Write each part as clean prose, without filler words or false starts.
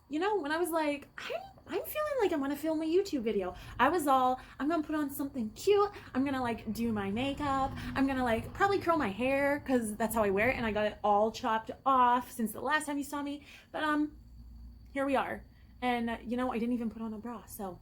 when I was like, I'm feeling like I want to film a YouTube video. I was all, I'm gonna put on something cute. I'm gonna like do my makeup. I'm gonna like probably curl my hair because that's how I wear it, and I got it all chopped off since the last time you saw me. But here we are, and I didn't even put on a bra, so.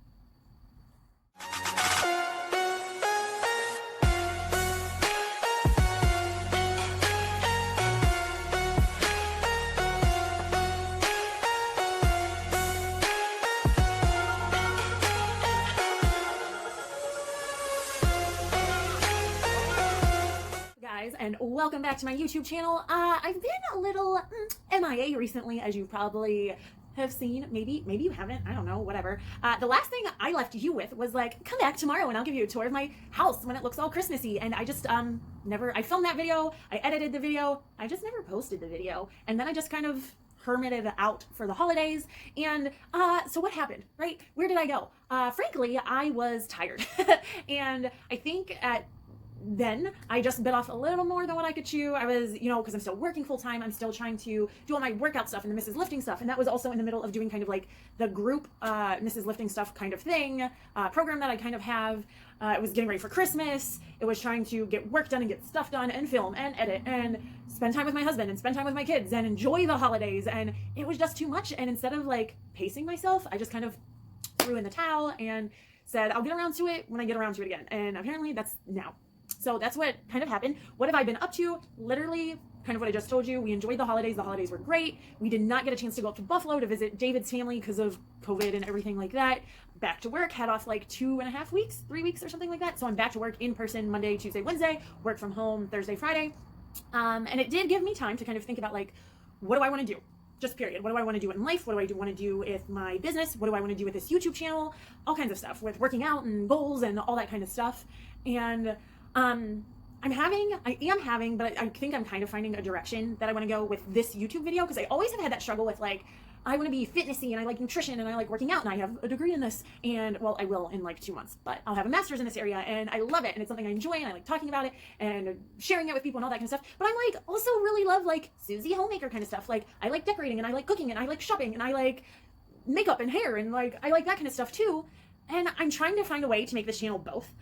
Guys, and welcome back to my YouTube channel. I've been a little MIA recently, as you probably have seen. Maybe you haven't. I don't know, whatever. The last thing I left you with was like, come back tomorrow and I'll give you a tour of my house when it looks all Christmassy. And I just I filmed that video, I edited the video, I just never posted the video. And then I just kind of hermited out for the holidays. And so what happened, right? Where did I go? Frankly, I was tired. And I think then I just bit off a little more than what I could chew. I was, because I'm still working full time, I'm still trying to do all my workout stuff and the Mrs. Lifting stuff. And that was also in the middle of doing kind of like the group Mrs. Lifting stuff kind of thing, program that I kind of have. It was getting ready for Christmas. It was trying to get work done and get stuff done and film and edit and spend time with my husband and spend time with my kids and enjoy the holidays. And it was just too much. And instead of like pacing myself, I just kind of threw in the towel and said, I'll get around to it when I get around to it again. And apparently that's now. So that's what kind of happened. What have I been up to? Literally kind of what I just told you. We enjoyed the holidays. The holidays were great. We did not get a chance to go up to Buffalo to visit David's family because of COVID and everything like that. Back to work, had off like 2.5 weeks, 3 weeks or something like that. So I'm back to work in person Monday, Tuesday, Wednesday, work from home Thursday, Friday. And it did give me time to kind of think about like, what do I want to do? Just period. What do I want to do in life? What do I want to do with my business? What do I want to do with this YouTube channel? All kinds of stuff with working out and goals and all that kind of stuff. And I am having, but I think I'm kind of finding a direction that I want to go with this YouTube video, because I always have had that struggle with like, I want to be fitnessy and I like nutrition and I like working out and I have a degree in this, and well, I will in like 2 months, but I'll have a master's in this area and I love it and it's something I enjoy and I like talking about it and sharing it with people and all that kind of stuff. But I'm like also really love like Susie homemaker kind of stuff. Like I like decorating and I like cooking and I like shopping and I like makeup and hair and like I like that kind of stuff too. And I'm trying to find a way to make this channel both,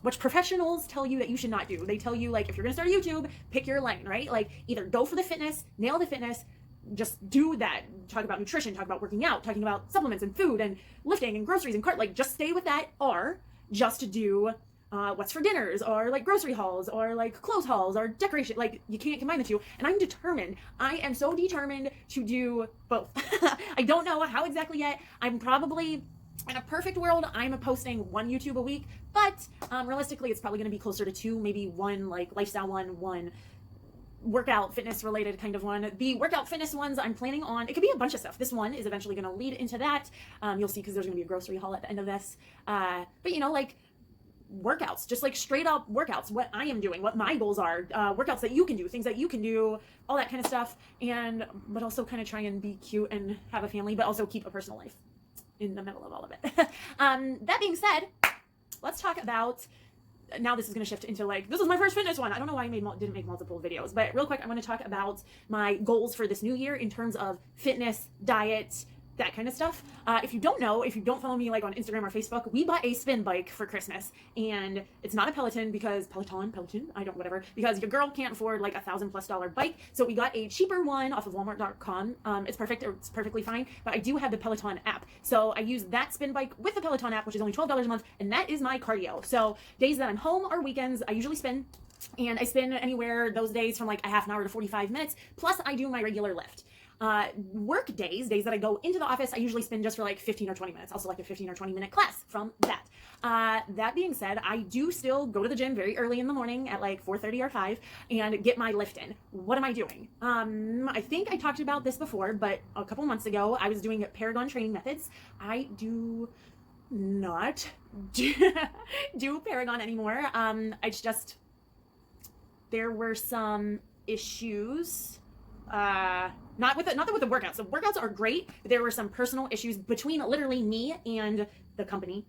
which professionals tell you that you should not do. They tell you, like, if you're going to start a YouTube, pick your lane, right? Like, either go for the fitness, nail the fitness, just do that. Talk about nutrition, talk about working out, talking about supplements and food and lifting and groceries and cart. Like, just stay with that, or just do what's for dinners, or like grocery hauls, or like clothes hauls, or decoration. Like, you can't combine the two. And I'm determined. I am so determined to do both. I don't know how exactly yet. I'm probably... In a perfect world, I'm posting 1 YouTube a week, but realistically, it's probably going to be closer to 2, maybe 1 like lifestyle one workout fitness related kind of one. The workout fitness ones I'm planning on, it could be a bunch of stuff. This one is eventually going to lead into that. You'll see, because there's going to be a grocery haul at the end of this. But like workouts, just like straight up workouts, what I am doing, what my goals are, workouts that you can do, things that you can do, all that kind of stuff. But also kind of try and be cute and have a family, but also keep a personal life in the middle of all of it. That being said, let's talk about, now this is going to shift into like, this is my first fitness one. I don't know why I didn't make multiple videos, but real quick, I want to talk about my goals for this new year in terms of fitness, diet, that kind of stuff. If you don't know, if you don't follow me like on Instagram or Facebook, we bought a spin bike for Christmas, and it's not a Peloton because because your girl can't afford like $1,000+ bike. So we got a cheaper one off of Walmart.com. It's perfect. It's perfectly fine. But I do have the Peloton app. So I use that spin bike with the Peloton app, which is only $12 a month. And that is my cardio. So days that I'm home or weekends, I usually spin. And I spin anywhere those days from like a half an hour to 45 minutes. Plus I do my regular lift. Work days that I go into the office, I usually spend just for like 15 or 20 minutes. I'll select a 15 or 20 minute class from that. That being said, I do still go to the gym very early in the morning at like 4:30 or 5 and get my lift in. What am I doing? I think I talked about this before, but a couple months ago, I was doing Paragon training methods. I do not do Paragon anymore. It's just, there were some issues. Not with the workouts. The workouts are great, but there were some personal issues between literally me and the company.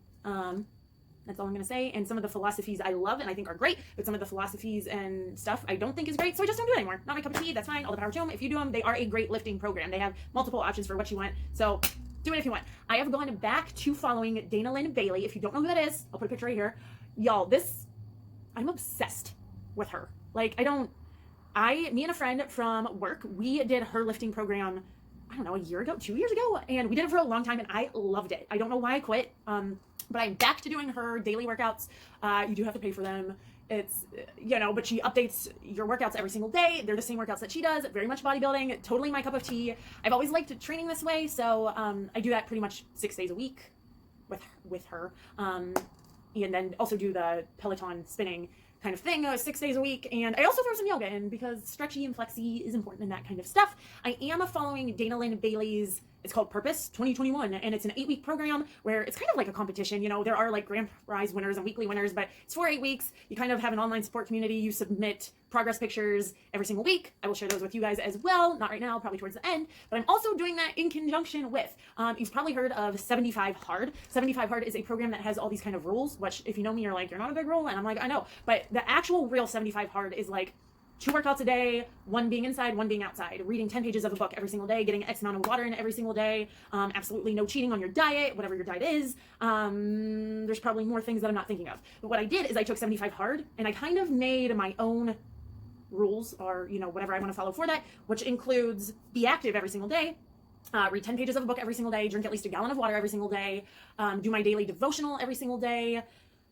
That's all I'm going to say. And some of the philosophies I love and I think are great, but some of the philosophies and stuff I don't think is great. So I just don't do it anymore. Not my cup of tea. That's fine. All the power to them. If you do them, they are a great lifting program. They have multiple options for what you want. So do it if you want. I have gone back to following Dana Lynn Bailey. If you don't know who that is, I'll put a picture right here. Y'all, I'm obsessed with her. Like, me and a friend from work, we did her lifting program, I don't know, a year ago, 2 years ago, and we did it for a long time, and I loved it. I don't know why I quit, but I'm back to doing her daily workouts. You do have to pay for them. It's, but she updates your workouts every single day. They're the same workouts that she does, very much bodybuilding, totally my cup of tea. I've always liked training this way, so I do that pretty much 6 days a week with her. And then also do the Peloton spinning kind of thing 6 days a week. And I also throw some yoga in because stretchy and flexy is important in that kind of stuff. I am following Dana Lynn Bailey's, it's called Purpose 2021, and it's an 8-week program where it's kind of like a competition. There are like grand prize winners and weekly winners, but it's for 8 weeks. You kind of have an online support community. You submit progress pictures every single week. I will share those with you guys as well. Not right now, probably towards the end, but I'm also doing that in conjunction with, you've probably heard of 75 Hard. 75 Hard is a program that has all these kind of rules, which if you know me, you're like, you're not a big rule. And I'm like, I know, but the actual real 75 Hard is like 2 workouts a day, 1 being inside, 1 being outside, reading 10 pages of a book every single day, getting X amount of water in every single day, absolutely no cheating on your diet, whatever your diet is. There's probably more things that I'm not thinking of. But what I did is I took 75 Hard and I kind of made my own rules, or, whatever I want to follow for that, which includes be active every single day, read 10 pages of a book every single day, drink at least a gallon of water every single day, do my daily devotional every single day,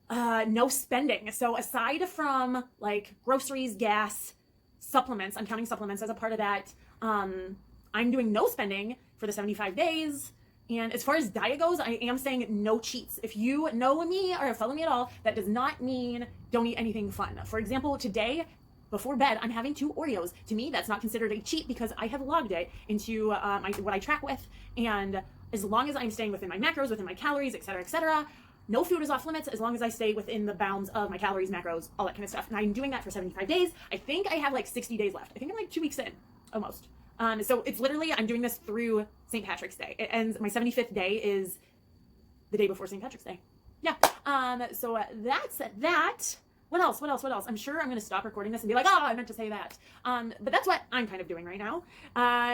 no spending. So aside from like groceries, gas, supplements, I'm counting supplements as a part of that. I'm doing no spending for the 75 days. And as far as diet goes, I am saying no cheats. If you know me or follow me at all, that does not mean don't eat anything fun. For example, today, before bed, I'm having 2 Oreos. To me, that's not considered a cheat because I have logged it into what I track with. And as long as I'm staying within my macros, within my calories, et cetera, no food is off limits as long as I stay within the bounds of my calories, macros, all that kind of stuff. And I'm doing that for 75 days. I think I have like 60 days left. I think I'm like 2 weeks in, almost. So it's literally, I'm doing this through St. Patrick's Day. It ends, my 75th day is the day before St. Patrick's Day. Yeah. So that's that. What else? I'm sure I'm going to stop recording this and be like, oh, I meant to say that. But that's what I'm kind of doing right now.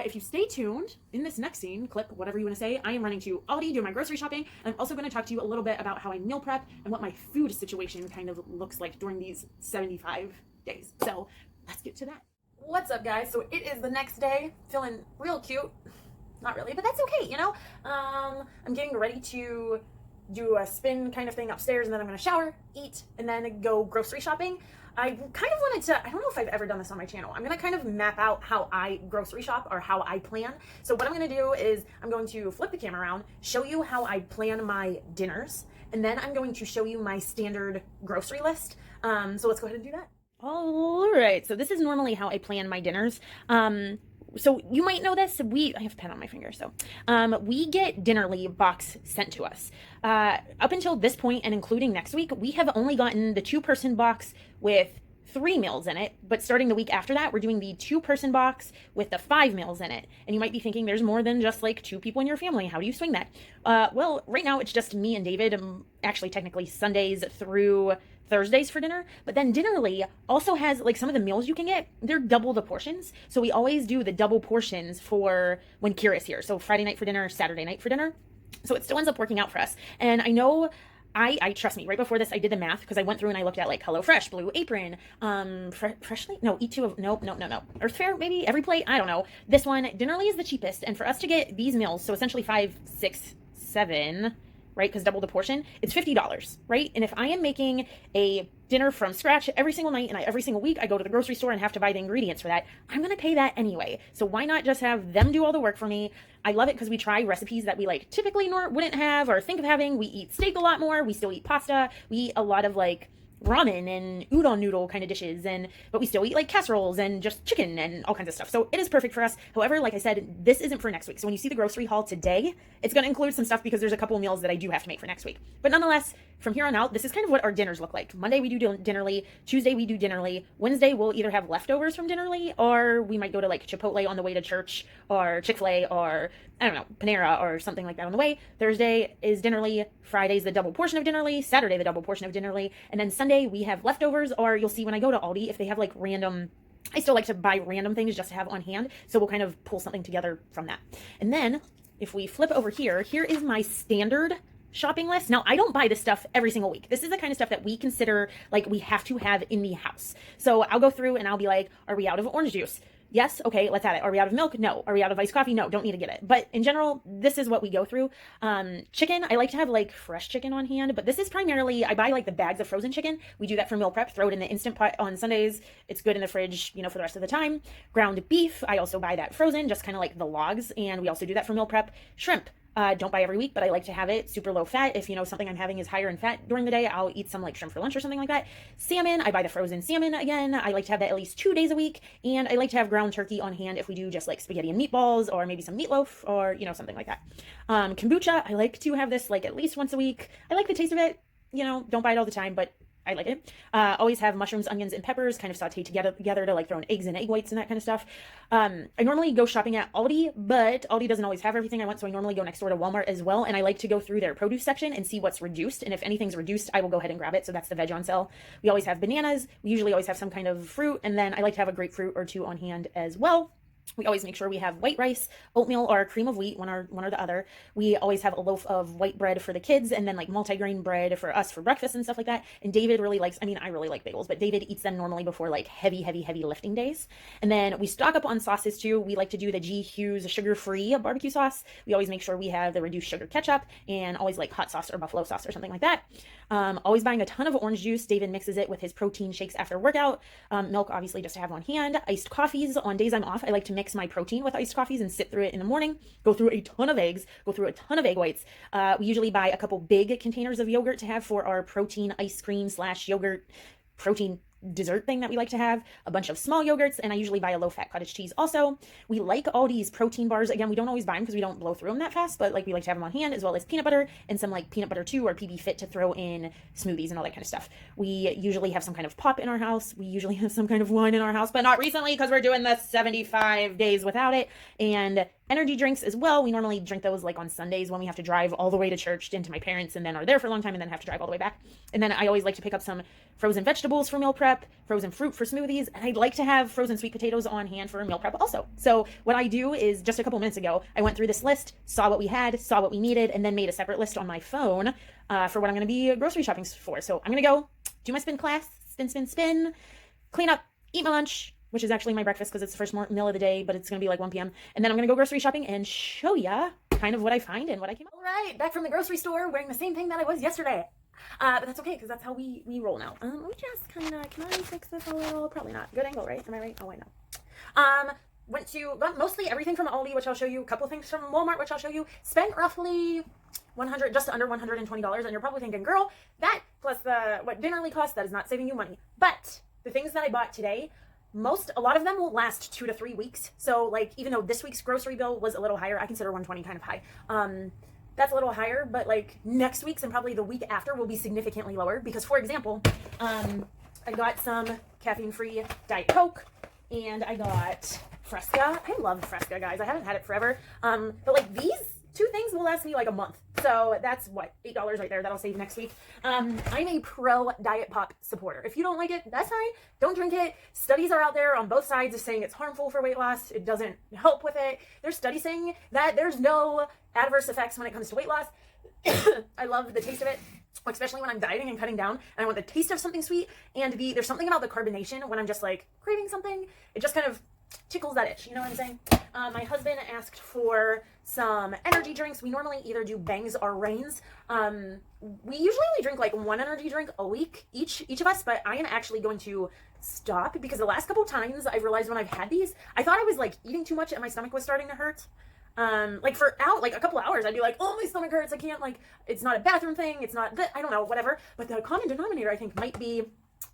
If you stay tuned in this next scene, clip, whatever you want to say, I am running to Aldi, doing my grocery shopping. And I'm also going to talk to you a little bit about how I meal prep and what my food situation kind of looks like during these 75 days. So let's get to that. What's up, guys? So it is the next day, feeling real cute. Not really, but that's okay, I'm getting ready to do a spin kind of thing upstairs, and then I'm going to shower, eat, and then go grocery shopping. I kind of wanted to, I don't know if I've ever done this on my channel. I'm going to kind of map out how I grocery shop or how I plan. So what I'm going to do is I'm going to flip the camera around, show you how I plan my dinners, and then I'm going to show you my standard grocery list. So let's go ahead and do that. All right. So this is normally how I plan my dinners. So you might know this. I have a pen on my finger. So we get Dinnerly box sent to us. Up until this point and including next week, we have only gotten the 2-person box with 3 meals in it. But starting the week after that, we're doing the 2-person box with the 5 meals in it. And you might be thinking there's more than just like 2 people in your family. How do you swing that? Well, right now it's just me and David. Actually, technically Sundays through Thursdays for dinner, but then Dinnerly also has like some of the meals you can get, they're double the portions. So we always do the double portions for when Kira's here. So Friday night for dinner, Saturday night for dinner. So it still ends up working out for us. And I know I trust me, right before this, I did the math because I went through and I looked at like HelloFresh, Blue Apron, Freshly, no, Eat2, no, Earth Fare, maybe, Every Plate, I don't know. This one, Dinnerly is the cheapest. And for us to get these meals, so essentially 5, 6, 7, right? Because double the portion, it's $50, right? And if I am making a dinner from scratch every single night and every single week I go to the grocery store and have to buy the ingredients for that, I'm going to pay that anyway. So why not just have them do all the work for me? I love it because we try recipes that we like typically wouldn't have or think of having. We eat steak a lot more. We still eat pasta. We eat a lot of like ramen and udon noodle kind of dishes, but we still eat like casseroles and just chicken and all kinds of stuff. So it is perfect for us. However, like I said, this isn't for next week. So when you see the grocery haul today, it's going to include some stuff because there's a couple of meals that I do have to make for next week. But nonetheless, from here on out, this is kind of what our dinners look like. Monday we do dinnerly, Tuesday we do dinnerly, Wednesday we'll either have leftovers from dinnerly, or we might go to like Chipotle on the way to church, or Chick-fil-A, or I don't know, Panera or something like that on the way. Thursday is dinnerly, Friday's the double portion of dinnerly, Saturday the double portion of dinnerly, and then Sunday we have leftovers, or you'll see when I go to Aldi, if they have like random, I still like to buy random things just to have on hand, so we'll kind of pull something together from that. And then if we flip over here, here is my standard shopping list. Now, I don't buy this stuff every single week. This is the kind of stuff that we consider like we have to have in the house. So I'll go through and I'll be like, are we out of orange juice? Yes. Okay, let's add it. Are we out of milk? No. Are we out of iced coffee? No, don't need to get it. But in general, this is what we go through. Chicken, I like to have like fresh chicken on hand, but this is primarily, I buy like the bags of frozen chicken. We do that for meal prep, throw it in the Instant Pot on Sundays. It's good in the fridge, you know, for the rest of the time. Ground beef, I also buy that frozen, just kind of like the logs. And we also do that for meal prep. Shrimp. Don't buy every week, but I like to have it super low fat. If, you know, something I'm having is higher in fat during the day, I'll eat some like shrimp for lunch or something like that. Salmon, I buy the frozen salmon again. I like to have that at least 2 days a week. And I like to have ground turkey on hand if we do just like spaghetti and meatballs, or maybe some meatloaf, or, you know, something like that. Kombucha, I like to have this like at least once a week. I like the taste of it. You know, don't buy it all the time, but I like it. Always have mushrooms, onions, and peppers kind of sauteed together to like throw in eggs and egg whites and that kind of stuff. I normally go shopping at Aldi, but Aldi doesn't always have everything I want, so I normally go next door to Walmart as well, and I like to go through their produce section and see what's reduced, and if anything's reduced, I will go ahead and grab it. So that's the veg on sale. We always have bananas. We usually always have some kind of fruit, and then I like to have a grapefruit or two on hand as well. We always make sure we have white rice, oatmeal, or cream of wheat, one or the other. We always have a loaf of white bread for the kids, and then like multigrain bread for us for breakfast and stuff like that. And David really likes, I mean, I really like bagels, but David eats them normally before like heavy lifting days. And then we stock up on sauces too. We like to do the G. Hughes sugar-free barbecue sauce. We always make sure we have the reduced sugar ketchup, and always like hot sauce or buffalo sauce or something like that. Always buying a ton of orange juice. David mixes it with his protein shakes after workout. Milk, obviously, just to have on hand. Iced coffees. On days I'm off, I like to mix my protein with iced coffees and sip through it in the morning. Go through a ton of eggs. Go through a ton of egg whites. We usually buy a couple big containers of yogurt to have for our protein ice cream / yogurt protein dessert thing that we like to have, a bunch of small yogurts, and I usually buy a low-fat cottage cheese also. We like all these protein bars. Again, we don't always buy them because we don't blow through them that fast, but like we like to have them on hand, as well as peanut butter and some like peanut butter 2 or PB Fit to throw in smoothies and all that kind of stuff. We usually have some kind of pop in our house. We usually have some kind of wine in our house, but not recently because we're doing the 75 days without it. And energy drinks as well. We normally drink those like on Sundays when we have to drive all the way to church into my parents, and then are there for a long time and then have to drive all the way back. And then I always like to pick up some frozen vegetables for meal prep, frozen fruit for smoothies, and I'd like to have frozen sweet potatoes on hand for meal prep also. So what I do is, just a couple minutes ago, I went through this list, saw what we had, saw what we needed, and then made a separate list on my phone for what I'm going to be grocery shopping for. So I'm going to go do my spin class, spin, clean up, eat my lunch, which is actually my breakfast because it's the first meal of the day, but it's going to be like 1 p.m. And then I'm going to go grocery shopping and show ya kind of what I find and what I came up with. All right, back from the grocery store wearing the same thing that I was yesterday. But that's okay because that's how we roll now. Let me just kind of, can I fix this a little? Probably not. Good angle, right? Am I right? Oh, I know. Got mostly everything from Aldi, which I'll show you. A couple things from Walmart, which I'll show you. Spent roughly just under $120, and you're probably thinking, girl, that plus what dinnerly costs, that is not saving you money. But the things that I bought today, a lot of them will last 2 to 3 weeks. So like, even though this week's grocery bill was a little higher, I consider 120 kind of high. That's a little higher, but like next week's and probably the week after will be significantly lower because, for example, I got some caffeine-free Diet Coke, and I got Fresca. I love Fresca, guys. I haven't had it forever. But like these 2 things will last me like a month. So that's what, $8 right there. That'll save next week. I'm a pro Diet Pop supporter. If you don't like it, that's fine. Don't drink it. Studies are out there on both sides of saying it's harmful for weight loss. It doesn't help with it. There's studies saying that there's no adverse effects when it comes to weight loss. I love the taste of it, especially when I'm dieting and cutting down and I want the taste of something sweet. And there's something about the carbonation when I'm just like craving something. It just kind of tickles that itch, you know what I'm saying? My husband asked for some energy drinks. We normally either do Bangs or Reigns. We usually only drink like 1 energy drink a week, each of us, but I am actually going to stop because the last couple times I've realized when I've had these, I thought I was like eating too much and my stomach was starting to hurt. like for like a couple of hours, I'd be like, oh, my stomach hurts. I can't, like, it's not a bathroom thing. It's not I don't know, whatever. But the common denominator, I think, might be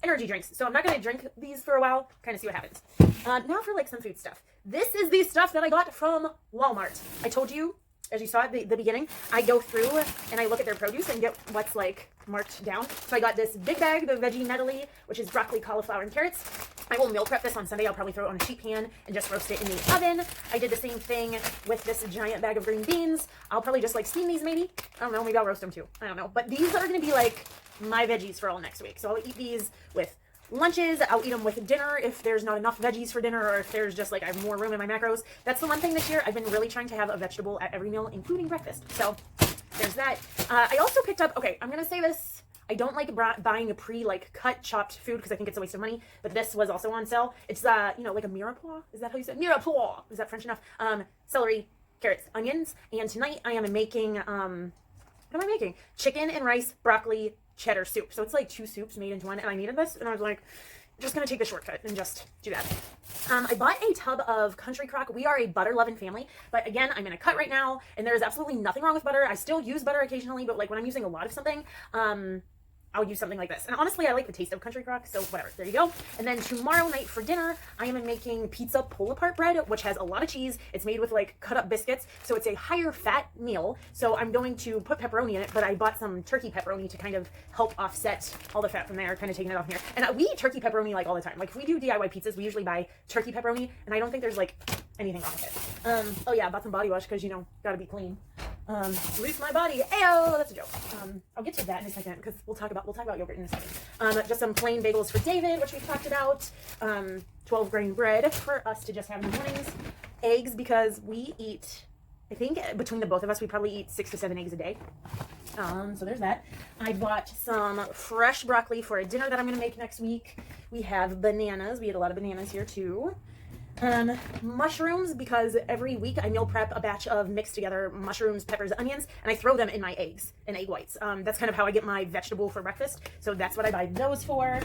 energy drinks. So I'm not going to drink these for a while, kind of see what happens. Now for like some food stuff. This is the stuff that I got from Walmart. I told you, as you saw at the beginning, I go through and I look at their produce and get what's like marked down. So I got this big bag, the veggie medley, which is broccoli, cauliflower, and carrots. I will meal prep this on Sunday. I'll probably throw it on a sheet pan and just roast it in the oven. I did the same thing with this giant bag of green beans. I'll probably just like steam these maybe. I don't know, maybe I'll roast them too. I don't know. But these are going to be like my veggies for all next week. So I'll eat these with lunches. I'll eat them with dinner if there's not enough veggies for dinner, or if there's just like I have more room in my macros. That's the one thing this year. I've been really trying to have a vegetable at every meal, including breakfast. So there's that. I also picked up, okay, I'm going to say this. I don't like buying a like cut chopped food because I think it's a waste of money, but this was also on sale. It's you know, like a mirepoix. Is that how you say it? Mirepoix. Is that French enough? Celery, carrots, onions. And tonight I am making, what am I making? Chicken and rice, broccoli, cheddar soup. So it's like 2 soups made into one, and I needed this, and I was like, I'm just gonna take the shortcut and just do that. I bought a tub of Country Crock. We are a butter loving family, but again, I'm in a cut right now, and there is absolutely nothing wrong with butter. I still use butter occasionally, but like when I'm using a lot of something, I'll use something like this. And honestly, I like the taste of Country Crock, so whatever. There you go. And then tomorrow night for dinner, I am making pizza pull-apart bread, which has a lot of cheese. It's made with like cut-up biscuits, so it's a higher fat meal. So I'm going to put pepperoni in it, but I bought some turkey pepperoni to kind of help offset all the fat from there, kind of taking it off here. And we eat turkey pepperoni like all the time. Like if we do DIY pizzas, we usually buy turkey pepperoni, and I don't think there's like anything wrong with it. Oh yeah, I bought some body wash because, you know, gotta be clean. Loose my body. Ayo, that's a joke. I'll get to that in a second because we'll talk about yogurt in a second. Just some plain bagels for David, which we've talked about. 12 grain bread for us to just have in the mornings. Eggs, because we eat, I think between the both of us, we probably eat 6 to 7 eggs a day. So there's that. I bought some fresh broccoli for a dinner that I'm going to make next week. We have bananas. We eat a lot of bananas here too. Mushrooms, because every week I meal prep a batch of mixed together mushrooms, peppers, onions, and I throw them in my eggs and egg whites. That's kind of how I get my vegetable for breakfast. So that's what I buy those for.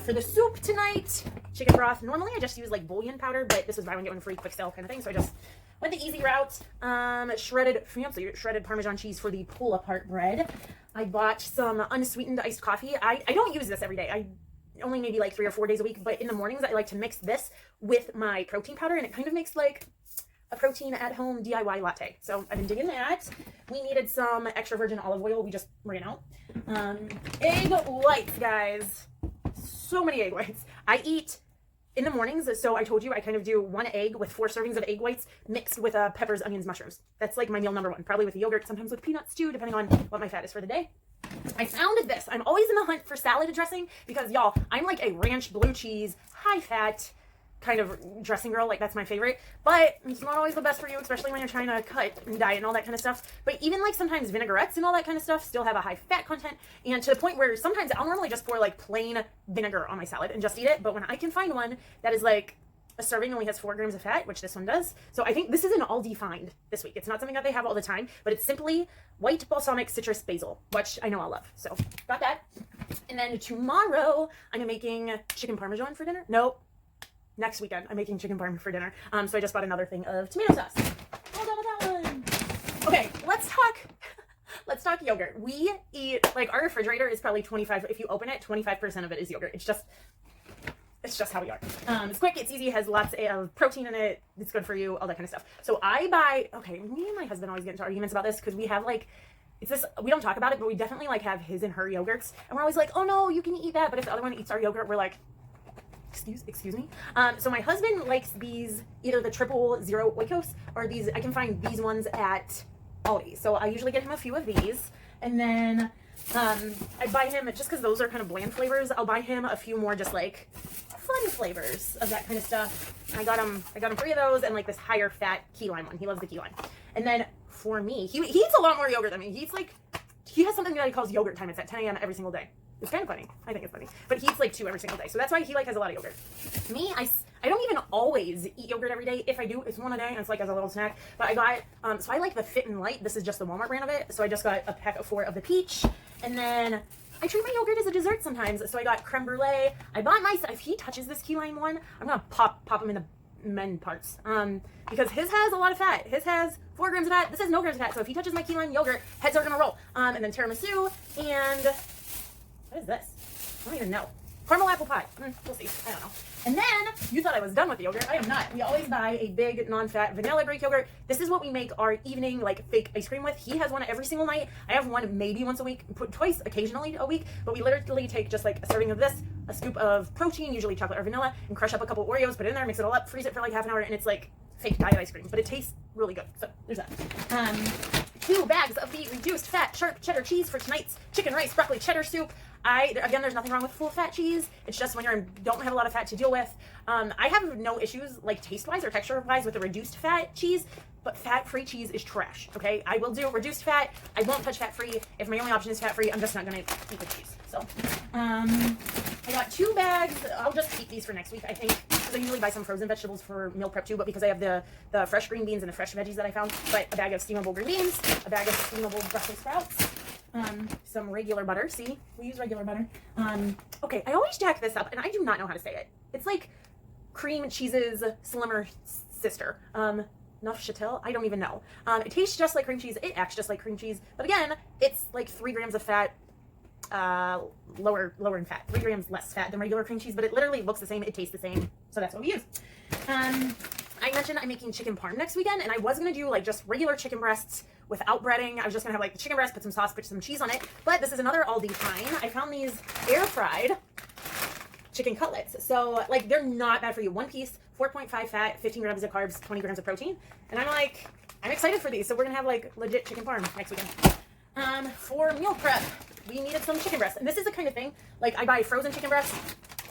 For the soup tonight, chicken broth. Normally I just use like bouillon powder, but this was buy one get one free quick sale kind of thing. So I just went the easy route. Shredded Parmesan cheese for the pull apart bread. I bought some unsweetened iced coffee. I don't use this every day. I only maybe like 3 or 4 days a week, but in the mornings I like to mix this with my protein powder, and it kind of makes like a protein at home DIY latte. So I've been digging that. We needed some extra virgin olive oil. We just ran out. Egg whites, guys. So many egg whites. I eat in the mornings, so I told you I kind of do 1 egg with 4 servings of egg whites mixed with peppers, onions, mushrooms. That's like my meal number 1, probably with yogurt, sometimes with peanuts too, depending on what my fat is for the day. I found this. I'm always in the hunt for salad dressing because, y'all, I'm like a ranch blue cheese, high fat kind of dressing girl. Like, that's my favorite. But it's not always the best for you, especially when you're trying to cut and diet and all that kind of stuff. But even like sometimes vinaigrettes and all that kind of stuff still have a high fat content. And to the point where sometimes I'll normally just pour like plain vinegar on my salad and just eat it. But when I can find one that is like a serving only has 4 grams of fat, which this one does. So I think this is an Aldi find this week. It's not something that they have all the time, but it's simply white balsamic citrus basil, which I know I'll love. So got that. And then tomorrow I'm making chicken parmesan for dinner. Nope. Next weekend I'm making chicken parm for dinner. So I just bought another thing of tomato sauce. All done with that one. Okay, let's talk yogurt. We eat, like, our refrigerator is probably 25, if you open it, 25% of it is yogurt. It's just how we are. It's quick, it's easy, has lots of protein in it, it's good for you, all that kind of stuff. So I buy, okay, me and my husband always get into arguments about this because we have like, it's this, we don't talk about it, but we definitely like have his and her yogurts. And we're always like, oh no, you can eat that. But if the other one eats our yogurt, we're like, excuse me. So my husband likes these, either the 000 Oikos or these, I can find these ones at Aldi. So I usually get him a few of these. And then I buy him, just because those are kind of bland flavors, I'll buy him a few more just like fun flavors of that kind of stuff. I got him 3 of those and like this higher fat key lime one. He loves the key lime. And then for me, he eats a lot more yogurt than me. He eats like, he has something that he calls yogurt time. It's at 10 a.m. every single day. It's kind of funny. I think it's funny. But he eats like 2 every single day. So that's why he like has a lot of yogurt. Me, I don't even always eat yogurt every day. If I do, it's 1 a day and it's like as a little snack. But I got, so I like the Fit and Light. This is just the Walmart brand of it. So I just got a pack of 4 of the peach. And then I treat my yogurt as a dessert sometimes. So I got creme brulee. I bought if he touches this key lime one, I'm going to pop him in the men parts. Because his has a lot of fat. His has 4 grams of fat. This has no grams of fat, so if he touches my key lime yogurt, heads are gonna roll. And then tiramisu, and what is this? I don't even know. Caramel apple pie. We'll see. I don't know. And then, you thought I was done with the yogurt. I am not. We always buy a big non-fat vanilla Greek yogurt. This is what we make our evening, like, fake ice cream with. He has one every single night. I have one maybe once a week, twice occasionally a week, but we literally take just like a serving of this, a scoop of protein, usually chocolate or vanilla, and crush up a couple Oreos, put it in there, mix it all up, freeze it for like half an hour, and it's like fake diet ice cream, but it tastes really good. So, there's that. 2 bags of the reduced fat sharp cheddar cheese for tonight's chicken rice broccoli cheddar soup. Again, there's nothing wrong with full fat cheese. It's just when you don't have a lot of fat to deal with. I have no issues like taste-wise or texture-wise with the reduced fat cheese, but fat-free cheese is trash, okay? I will do reduced fat. I won't touch fat-free. If my only option is fat-free, I'm just not gonna eat the cheese. So, I got 2 bags. I'll just keep these for next week, I think, because I usually buy some frozen vegetables for meal prep too, but because I have the fresh green beans and the fresh veggies that I found, but a bag of steamable green beans, a bag of steamable Brussels sprouts, some regular butter. See, we use regular butter. Okay, I always jack this up, and I do not know how to say it. It's like cream cheese's slimmer sister. Neufchâtel? I don't even know. It tastes just like cream cheese. It acts just like cream cheese, but again, it's like 3 grams of fat, lower in fat, 3 grams less fat than regular cream cheese, but it literally looks the same. It tastes the same, so that's what we use. I mentioned I'm making chicken parm next weekend, and I was gonna do like just regular chicken breasts without breading. I was just gonna have like the chicken breast, put some sauce, put some cheese on it. But this is another Aldi find. I found these air fried chicken cutlets. So like they're not bad for you. 1 piece, 4.5 fat, 15 grams of carbs, 20 grams of protein. And I'm excited for these. So we're gonna have like legit chicken parm next weekend. For meal prep, we needed some chicken breasts. And this is the kind of thing, like I buy frozen chicken breasts,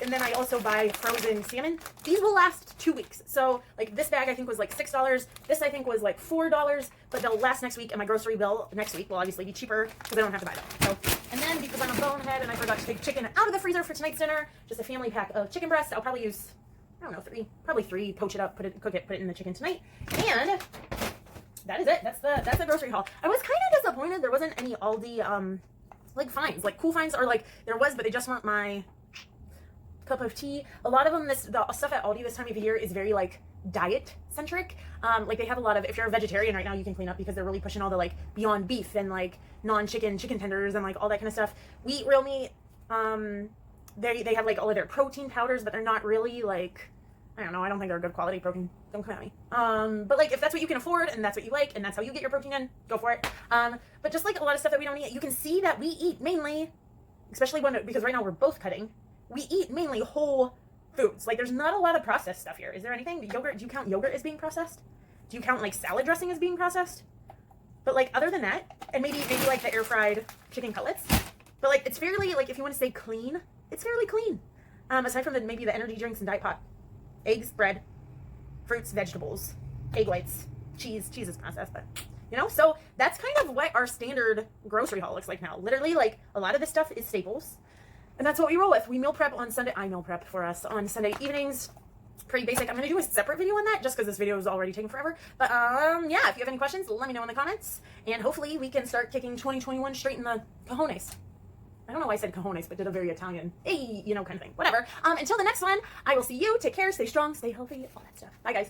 and then I also buy frozen salmon. These will last 2 weeks. So like this bag I think was like $6. This I think was like $4, but they'll last next week, and my grocery bill next week will obviously be cheaper because I don't have to buy them. So, and then because I'm a bonehead and I forgot to take chicken out of the freezer for tonight's dinner, just a family pack of chicken breasts. I'll probably use, I don't know, probably 3, poach it up, cook it, put it in the chicken tonight. And that is it. That's the grocery haul. I was kind of disappointed there wasn't any Aldi like finds, like cool finds, or like there was, but they just weren't my cup of tea. A lot of them, the stuff at Aldi this time of year is very like diet centric. Like they have a lot of, if you're a vegetarian right now, you can clean up because they're really pushing all the like Beyond Beef and like non-chicken chicken tenders and like all that kind of stuff. We eat real meat. They have like all of their protein powders, but they're not really like, I don't know, I don't think they're good quality protein. Don't come at me. But like if that's what you can afford and that's what you like and that's how you get your protein in, go for it. But just like a lot of stuff that we don't eat, you can see that we eat mainly, especially because right now we're both cutting, we eat mainly whole foods. Like there's not a lot of processed stuff here. Is there anything? Yogurt, do you count yogurt as being processed? Do you count like salad dressing as being processed? But like other than that, and maybe like the air fried chicken cutlets, but like it's fairly, like if you want to say clean, it's fairly clean. Aside from maybe the energy drinks and Diet Pop. Eggs, bread, fruits, vegetables, egg whites, cheese is processed, but you know, so that's kind of what our standard grocery haul looks like now. Literally, like a lot of this stuff is staples. And that's what we roll with. We meal prep on Sunday. I meal prep for us on Sunday evenings. Pretty basic. I'm going to do a separate video on that just because this video is already taking forever. But yeah, if you have any questions, let me know in the comments. And hopefully we can start kicking 2021 straight in the cojones. I don't know why I said cojones, but did a very Italian, hey, you know, kind of thing. Whatever. Until the next one, I will see you. Take care. Stay strong. Stay healthy. All that stuff. Bye, guys.